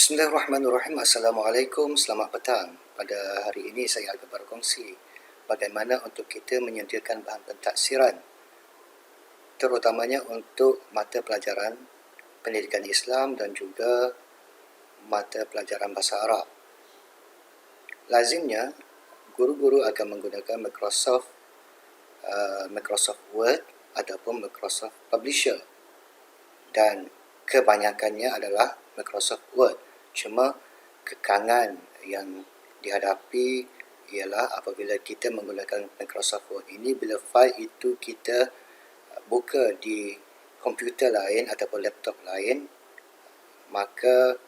Bismillahirrahmanirrahim. Assalamualaikum, selamat petang. Pada hari ini saya akan berkongsi bagaimana untuk kita menyediakan bahan pentaksiran, terutamanya untuk mata pelajaran pendidikan Islam dan juga mata pelajaran bahasa Arab. Lazimnya, guru-guru akan menggunakan Microsoft Word ataupun Microsoft Publisher, dan kebanyakannya adalah Microsoft Word. Cuma kekangan yang dihadapi ialah apabila kita menggunakan Microsoft Word ini, bila fail itu kita buka di komputer lain ataupun laptop lain, maka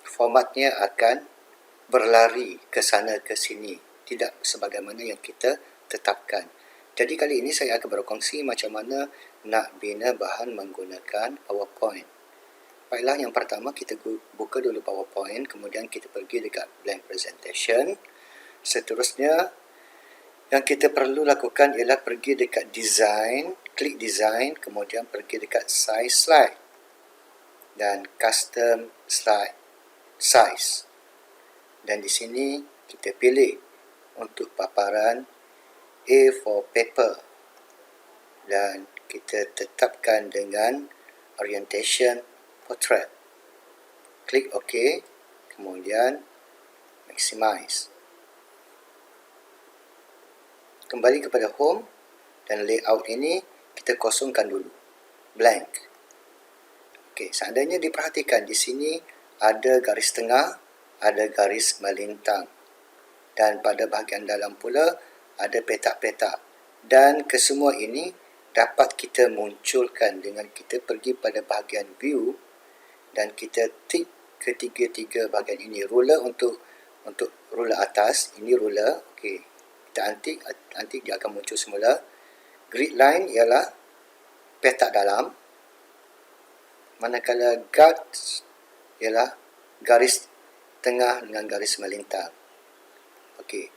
formatnya akan berlari ke sana ke sini, tidak sebagaimana yang kita tetapkan. Jadi kali ini saya akan berkongsi macam mana nak bina bahan menggunakan PowerPoint. Baiklah, yang pertama kita buka dulu PowerPoint, kemudian kita pergi dekat blank presentation. Seterusnya yang kita perlu lakukan ialah pergi dekat design, klik design, kemudian pergi dekat size slide dan custom slide size. Dan di sini kita pilih untuk paparan A4 paper dan kita tetapkan dengan orientation portrait. Klik OK, kemudian maximize. Kembali kepada home dan layout ini kita kosongkan dulu, blank. Okey, seandainya diperhatikan di sini ada garis tengah, ada garis melintang, dan pada bahagian dalam pula ada petak-petak, dan kesemua ini dapat kita munculkan dengan kita pergi pada bahagian view dan kita tik ketiga-tiga bahagian ini. Ruler untuk ruler atas, ini ruler. Okey, kita antik dia akan muncul semula. Grid line ialah petak dalam, manakala guards ialah garis tengah dengan garis melintang. Okey,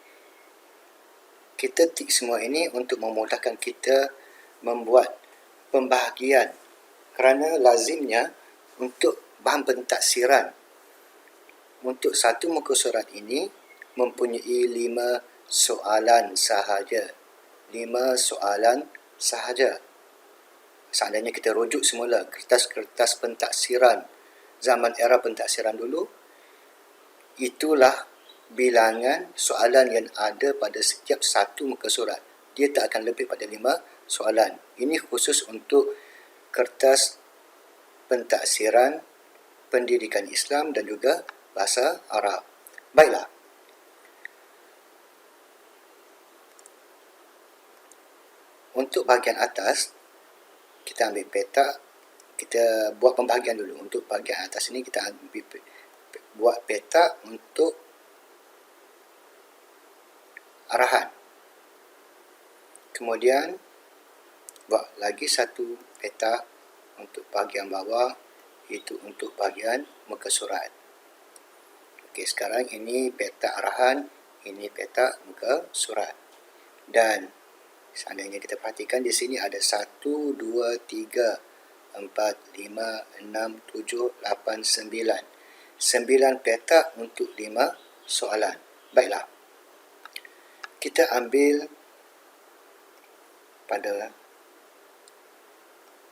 kita tik semua ini untuk memudahkan kita membuat pembahagian, kerana lazimnya untuk bahan pentaksiran untuk satu muka surat ini mempunyai 5 soalan sahaja. 5 soalan sahaja. Seandainya kita rujuk semula kertas-kertas pentaksiran zaman era pentaksiran dulu, itulah bilangan soalan yang ada pada setiap satu muka surat. Dia tak akan lebih pada 5 soalan. Ini khusus untuk kertas pentaksiran pendidikan Islam dan juga bahasa Arab. Baiklah. Untuk bahagian atas, kita ambil petak, kita buat pembahagian dulu. Untuk bahagian atas ini kita buat petak untuk arahan. Kemudian buat lagi satu petak untuk bahagian bawah, iaitu untuk bahagian muka surat. Okey, sekarang ini petak arahan, ini petak muka surat. Dan seandainya kita perhatikan di sini ada 1, 2, 3, 4, 5, 6, 7, 8, 9. 9 petak untuk 5 soalan. Baiklah. Kita ambil pada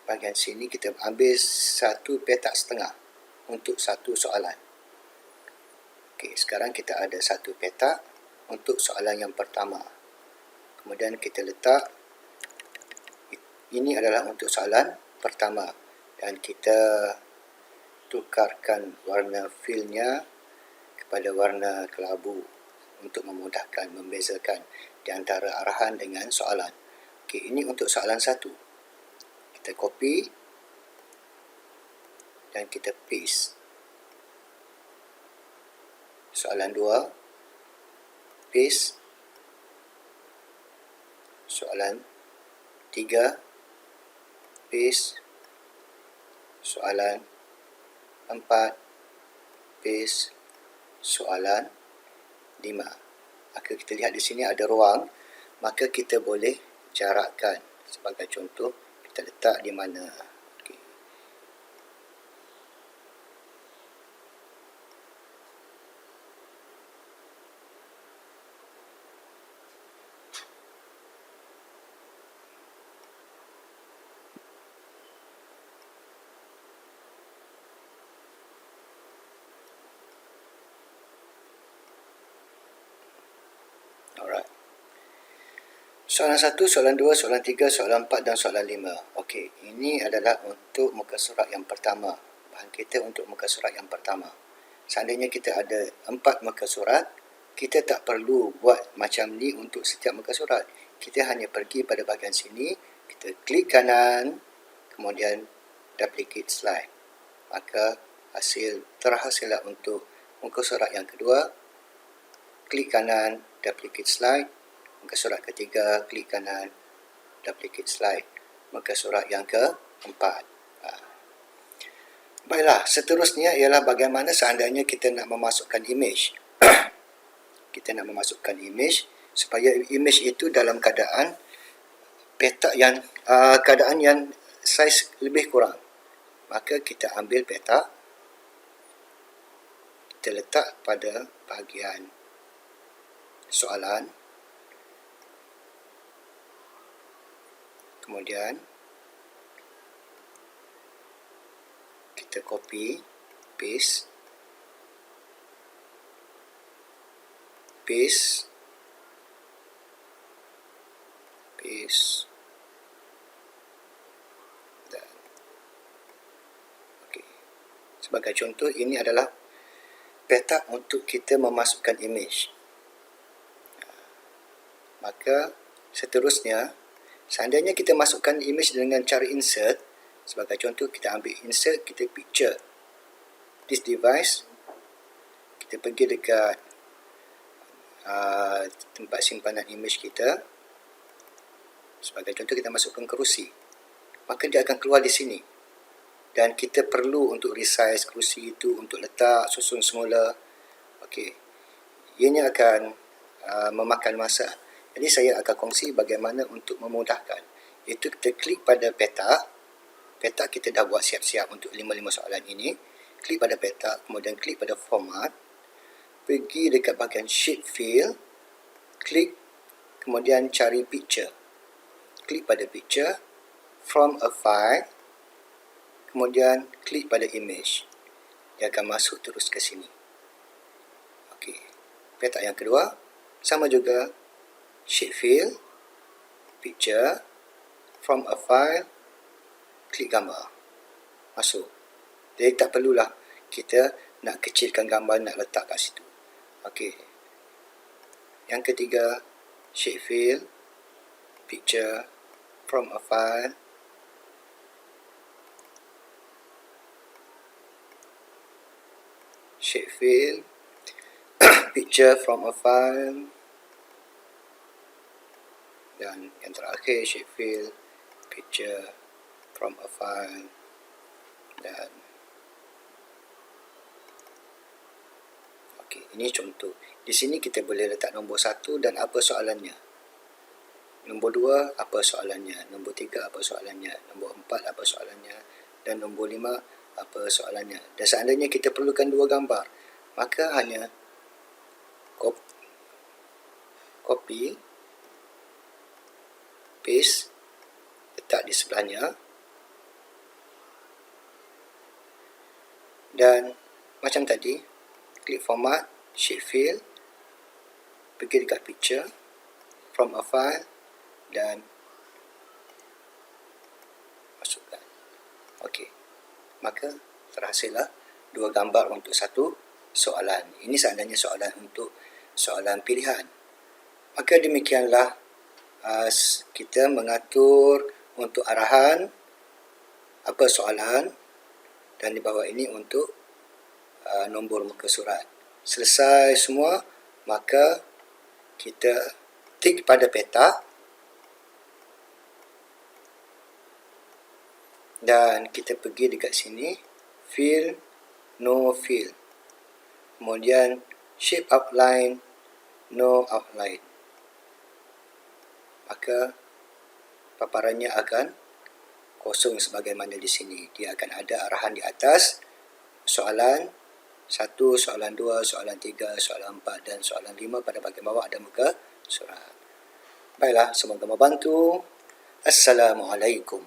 bahagian sini, kita ambil satu petak setengah untuk satu soalan. Okey, sekarang kita ada satu petak untuk soalan yang pertama. Kemudian kita letak, ini adalah untuk soalan pertama, dan kita tukarkan warna fillnya kepada warna kelabu untuk memudahkan membezakan di antara arahan dengan soalan. Okey, ini untuk soalan 1. Kita copy dan kita paste. Soalan 2, paste. Soalan 3, paste. Soalan 4, paste. Soalan 5. Maka kita lihat di sini ada ruang, maka kita boleh jarakkan. Sebagai contoh, kita letak di mana. Okay. Soalan 1, soalan 2, soalan 3, soalan 4 dan soalan 5. Okey, ini adalah untuk muka surat yang pertama. Bahan kita untuk muka surat yang pertama. Seandainya kita ada 4 muka surat, kita tak perlu buat macam ni untuk setiap muka surat. Kita hanya pergi pada bahagian sini, kita klik kanan, kemudian duplicate slide. Maka terhasillah untuk muka surat yang kedua, klik kanan, duplicate slide. Muka surat ketiga, klik kanan, duplicate slide. Muka surat yang keempat. Baiklah, seterusnya ialah bagaimana seandainya kita nak memasukkan image. Kita nak memasukkan image supaya image itu dalam keadaan petak yang keadaan yang saiz lebih kurang. Maka kita ambil petak, kita letak pada bahagian soalan, kemudian kita copy, paste, dan okey. Sebagai contoh, ini adalah petak untuk kita memasukkan image. Maka seterusnya, seandainya kita masukkan image dengan cara insert, sebagai contoh kita ambil insert, kita picture this device, kita pergi dekat tempat simpanan image kita. Sebagai contoh kita masukkan kerusi, maka dia akan keluar di sini. Dan kita perlu untuk resize kerusi itu, untuk letak, susun semula. Okey, ianya akan memakan masa. Jadi saya akan kongsi bagaimana untuk memudahkan. Itu kita klik pada petak. Petak kita dah buat siap-siap untuk 5 soalan ini. Klik pada petak, kemudian klik pada format. Pergi dekat bahagian sheet fill. Klik, kemudian cari picture. Klik pada picture, from a file, kemudian klik pada image. Dia akan masuk terus ke sini. Okey. Petak yang kedua, sama juga, sheet fill, picture, from a file, klik gambar. Masuk. Jadi tak perlulah kita nak kecilkan gambar, nak letak kat situ. Okey. Yang ketiga, sheet fill, picture, from a file, sheet fill, picture from a file, dan yang terakhir sheet fill, picture from a file, dan okey, ini contoh. Di sini kita boleh letak nombor 1 dan apa soalannya. Nombor 2, apa soalannya. Nombor 3, apa soalannya. Nombor 4, apa soalannya. Dan nombor 5, apa soalannya. Dan seandainya kita perlukan 2 gambar, maka hanya copy, paste, letak di sebelahnya. Dan macam tadi, klik format, sheet fill, pergi dekat picture, from a file, dan masukkan. Okey. Maka terhasillah 2 gambar untuk 1 soalan. Ini seandainya soalan untuk soalan pilihan. Maka demikianlah kita mengatur untuk arahan, apa soalan, dan di bawah ini untuk nombor muka surat. Selesai semua, maka kita tik pada petak dan kita pergi dekat sini, fill, no fill. Kemudian shape outline, no outline. Maka paparannya akan kosong sebagaimana di sini. Dia akan ada arahan di atas, soalan 1, soalan 2, soalan 3, soalan 4 dan soalan 5 pada bahagian bawah ada muka surat. Baiklah, semoga membantu. Assalamualaikum.